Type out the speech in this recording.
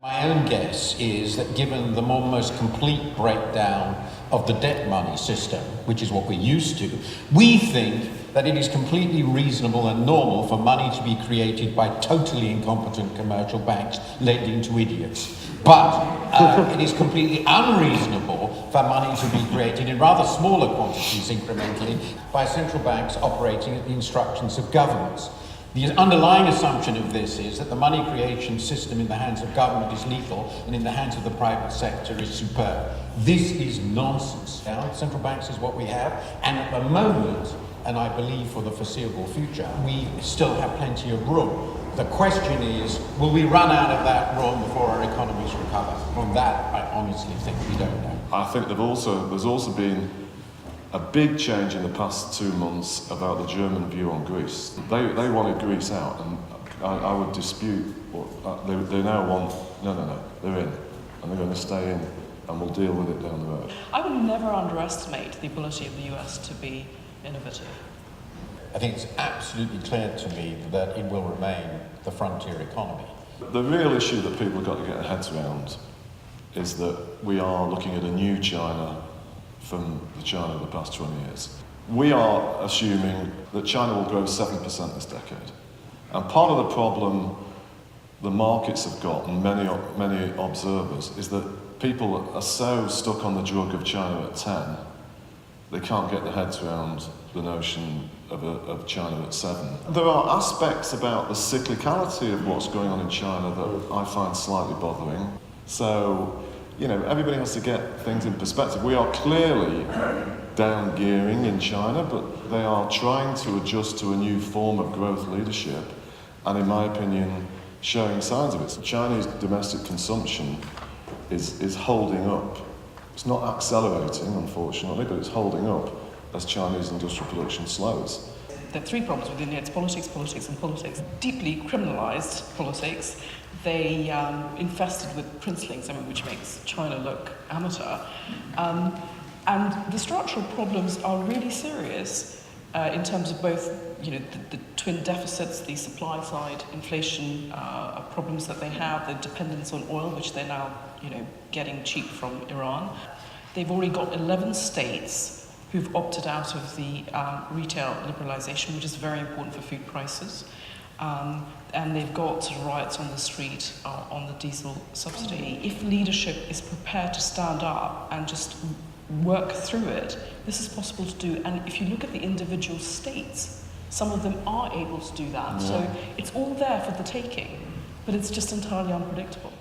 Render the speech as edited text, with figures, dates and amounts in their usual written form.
My own guess is that given the almost complete breakdown of the debt money system, which is what we're used to, we think that it is completely reasonable and normal for money to be created by totally incompetent commercial banks lending to idiots. But it is completely unreasonable for money to be created in rather smaller quantities incrementally by central banks operating at the instructions of governments. The underlying assumption of this is that the money creation system in the hands of government is lethal and in the hands of the private sector is superb. This is nonsense. Now, central banks is what we have, and at the moment, and I believe for the foreseeable future, we still have plenty of room. The question is, will we run out of that room before our economies recover? On that, I honestly think we don't know. I think there's also been a big change in the past 2 months about the German view on Greece. They wanted Greece out, and I would dispute. They now want, no, they're in, and they're going to stay in, and we'll deal with it down the road. I would never underestimate the ability of the US to be innovative. I think it's absolutely clear to me that it will remain the frontier economy. The real issue that people have got to get their heads around is that we are looking at a new China from the China of the past 20 years. We are assuming that China will grow 7% this decade. And part of the problem the markets have got, and many observers, is that people are so stuck on the drug of China at 10, they can't get their heads around the notion of China at 7. There are aspects about the cyclicality of what's going on in China that I find slightly bothering. So, everybody has to get things in perspective. We are clearly down gearing in China, but they are trying to adjust to a new form of growth leadership, and in my opinion, showing signs of it. So Chinese domestic consumption is holding up. It's not accelerating, unfortunately, but it's holding up as Chinese industrial production slows. There are three problems with India. It's politics, politics, and politics. Deeply criminalized politics. They infested with princelings, which makes China look amateur. And the structural problems are really serious in terms of both, the twin deficits, the supply side inflation problems that they have, the dependence on oil, which they're now, getting cheap from Iran. They've already got 11 states who've opted out of the retail liberalization, which is very important for food prices. And they've got riots on the street on the diesel subsidy. If leadership is prepared to stand up and just work through it, this is possible to do. And if you look at the individual states, some of them are able to do that. Yeah. So it's all there for the taking, but it's just entirely unpredictable.